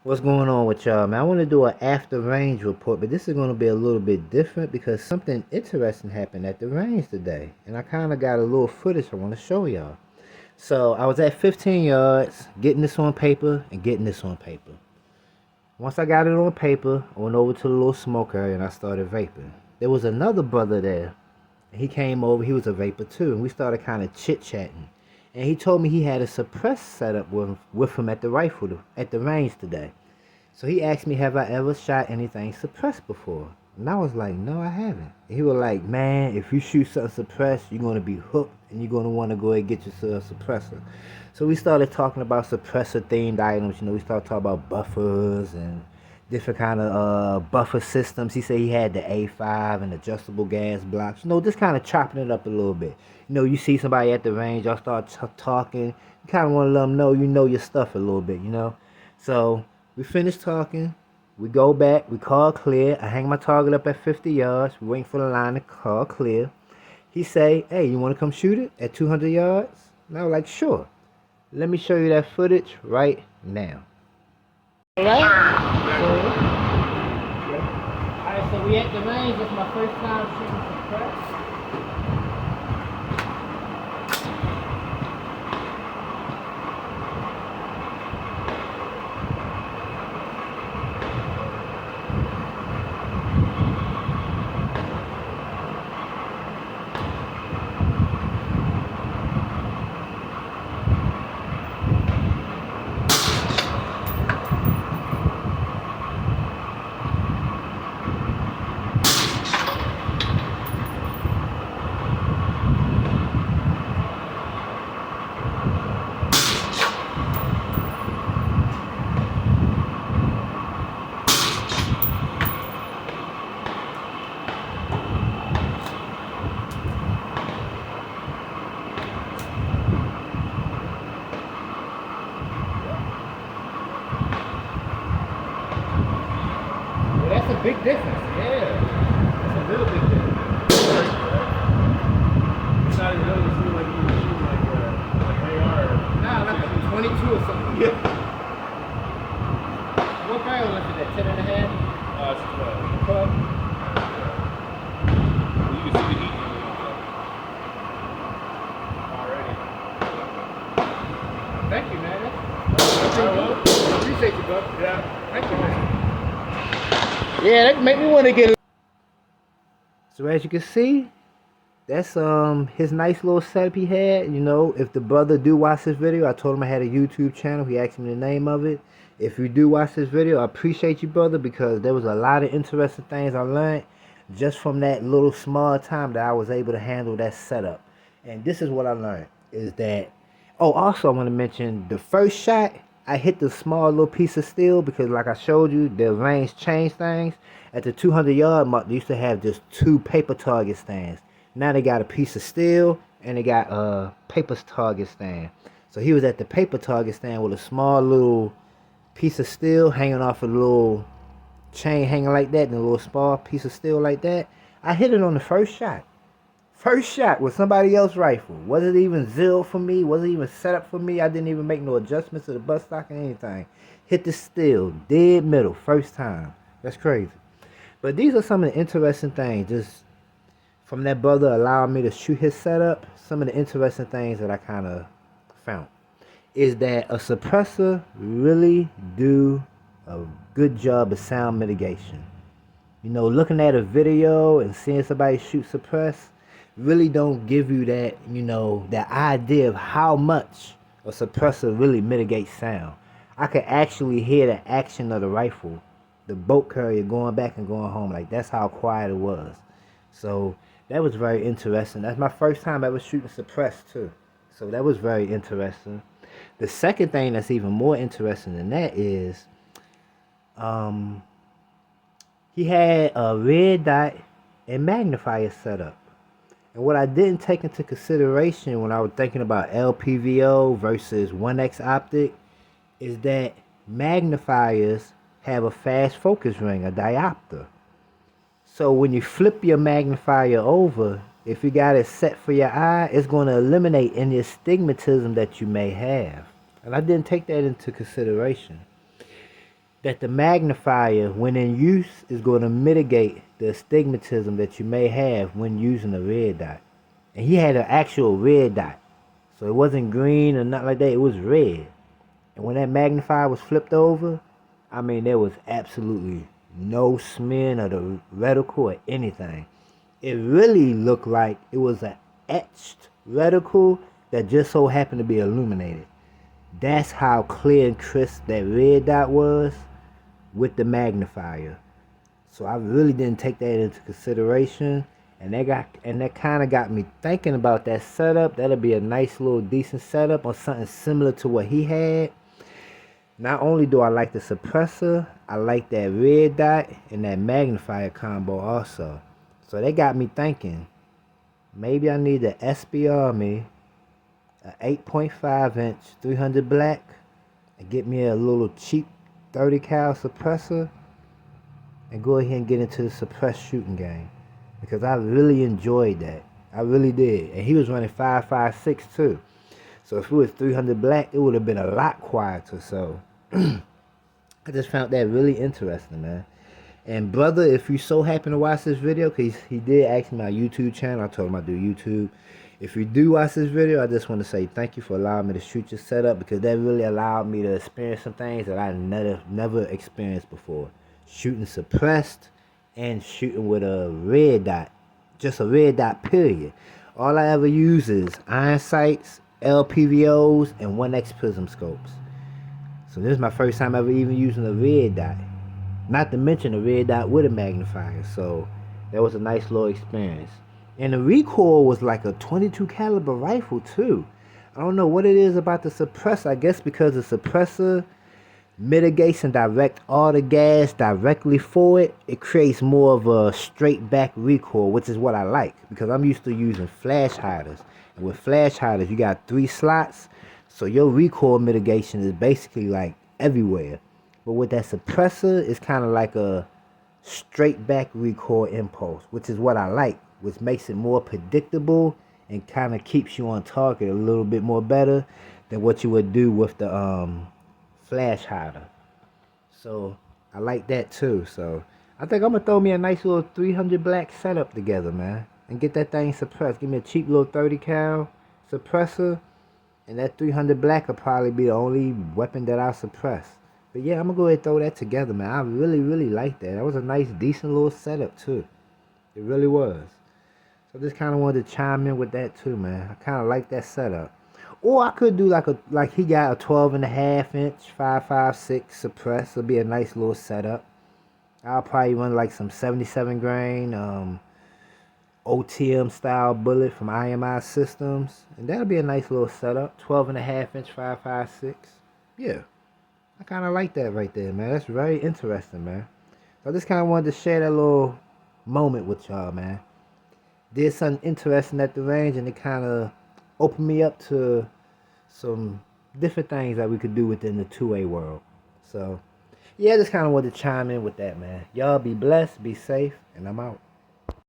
What's going on with y'all, man? I want to do an after range report, but this is going to be a little bit different because something interesting happened at the range today. And I kind of got a little footage I want to show y'all. So I was at 15 yards, getting this on paper and getting this on paper. Once I got it on paper, I went over to the little smoke area and I started vaping. There was another brother there. He came over, he was a vapor too, and we started kind of chit-chatting. And he told me he had a suppress setup with him at the at the range today. So he asked me, have I ever shot anything suppressed before? And I was like, no, I haven't. And he was like, man, if you shoot something suppressed, you're going to be hooked and you're going to want to go ahead and get yourself a suppressor. So we started talking about suppressor themed items. You know, we started talking about buffers and different kind of buffer systems. He said he had the A5 and adjustable gas blocks. You know, just kind of chopping it up a little bit. You know, you see somebody at the range, y'all start talking. You kind of want to let them know you know your stuff a little bit, you know. So we finished talking. We go back. We call clear. I hang my target up at 50 yards. We waiting for the line to call clear. He say, hey, you want to come shoot it at 200 yards? And I was like, sure. Let me show you that footage right now. Alright, so we at the range. It's my first time shooting suppress. That's a big difference. Yeah. That's a real big difference. It's not even really seem like you were shooting like AR. Nah, like a 22 or something. Yeah. What barrel was it at? 10 and a half? It's 12. 12? You can see the heat already. Thank you, man. I Appreciate you, bro. Yeah. Thank you, man. Yeah, that make me want to get. So as you can see, that's his nice little setup he had. You know, if the brother do watch this video, I told him I had a YouTube channel. He asked me the name of it. If you do watch this video, I appreciate you, brother, because there was a lot of interesting things I learned just from that little small time that I was able to handle that setup. And this is what I learned is that. Oh, also I want to mention the first shot. I hit the small little piece of steel because, like I showed you, the range changed things. At the 200-yard mark, they used to have just 2 paper target stands. Now they got a piece of steel and they got a paper target stand. So he was at the paper target stand with a small little piece of steel hanging off a little chain hanging like that, and a little small piece of steel like that. I hit it on the first shot. First shot with somebody else's rifle. Wasn't even zero for me. Wasn't even set up for me. I didn't even make no adjustments to the butt stock or anything. Hit the steel. Dead middle. First time. That's crazy. But these are some of the interesting things. Just from that brother allowing me to shoot his setup. Some of the interesting things that I kind of found. Is that a suppressor really do a good job of sound mitigation. You know, looking at a video and seeing somebody shoot suppress really don't give you that, you know, that idea of how much a suppressor really mitigates sound. I could actually hear the action of the rifle, the bolt carrier going back and going home. Like, that's how quiet it was. So that was very interesting. That's my first time ever shooting suppressed too. So that was very interesting. The second thing that's even more interesting than that is he had a red dot and magnifier setup. And what I didn't take into consideration when I was thinking about LPVO versus 1X optic is that magnifiers have a fast focus ring, a diopter. So when you flip your magnifier over, if you got it set for your eye, it's going to eliminate any astigmatism that you may have. And I didn't take that into consideration. that the magnifier, when in use, is going to mitigate the astigmatism that you may have when using a red dot. And he had an actual red dot. So it wasn't green or nothing like that, it was red. And when that magnifier was flipped over, I mean, there was absolutely no smearing of the reticle or anything. It really looked like it was an etched reticle that just so happened to be illuminated. That's how clear and crisp that red dot was with the magnifier. So I really didn't take that into consideration, and that kind of got me thinking about that setup. That'll be a nice little decent setup on something similar to what he had. Not only do I like the suppressor, I like that red dot and that magnifier combo also. So they got me thinking, maybe I need the SBR me, a 8.5 inch 300 black, and get me a little cheap 30 cal suppressor, and go ahead and get into the suppressed shooting game. Because I really enjoyed that. I really did. And he was running 5.56 too. So if it was 300 black, it would have been a lot quieter. So I just found that really interesting, man. And brother, if you so happen to watch this video, because he did ask me my YouTube channel, I told him I do YouTube. If you do watch this video, I just want to say thank you for allowing me to shoot your setup, because that really allowed me to experience some things that I never experienced before. Shooting suppressed and shooting with a red dot. Just a red dot, period. All I ever use is iron sights, LPVOs, and 1X prism scopes. So this is my first time ever even using a red dot. Not to mention a red dot with a magnifier. So that was a nice little experience. And the recoil was like a 22 caliber rifle too. I don't know what it is about the suppressor. I guess because the suppressor mitigates and direct all the gas directly for it, it creates more of a straight back recoil, which is what I like, because I'm used to using flash hiders. And with flash hiders, you got 3 slots, so your recoil mitigation is basically like everywhere. But with that suppressor, it's kind of like a straight back recoil impulse, which is what I like, which makes it more predictable and kind of keeps you on target a little bit more better than what you would do with the flash hider. So I like that too. So I think I'm gonna throw me a nice little 300 black setup together, man, and get that thing suppressed. Give me a cheap little 30 cal suppressor, and that 300 black will probably be the only weapon that I'll suppress. But yeah, I'm gonna go ahead and throw that together, man. I really like that. That was a nice, decent little setup too. It really was. So I just kind of wanted to chime in with that too, man. I kind of like that setup. Or I could do like he got a 12.5 inch 5.56 suppress. It'll be a nice little setup. I'll probably run like some 77 grain OTM style bullet from IMI Systems, and that'll be a nice little setup. 12.5 inch 5.56. Yeah, I kind of like that right there, man. That's very interesting, man. So I just kind of wanted to share that little moment with y'all, man. Did something interesting at the range, and it kind of opened me up to some different things that we could do within the 2A world. So, yeah, I just kind of wanted to chime in with that, man. Y'all be blessed, be safe, and I'm out.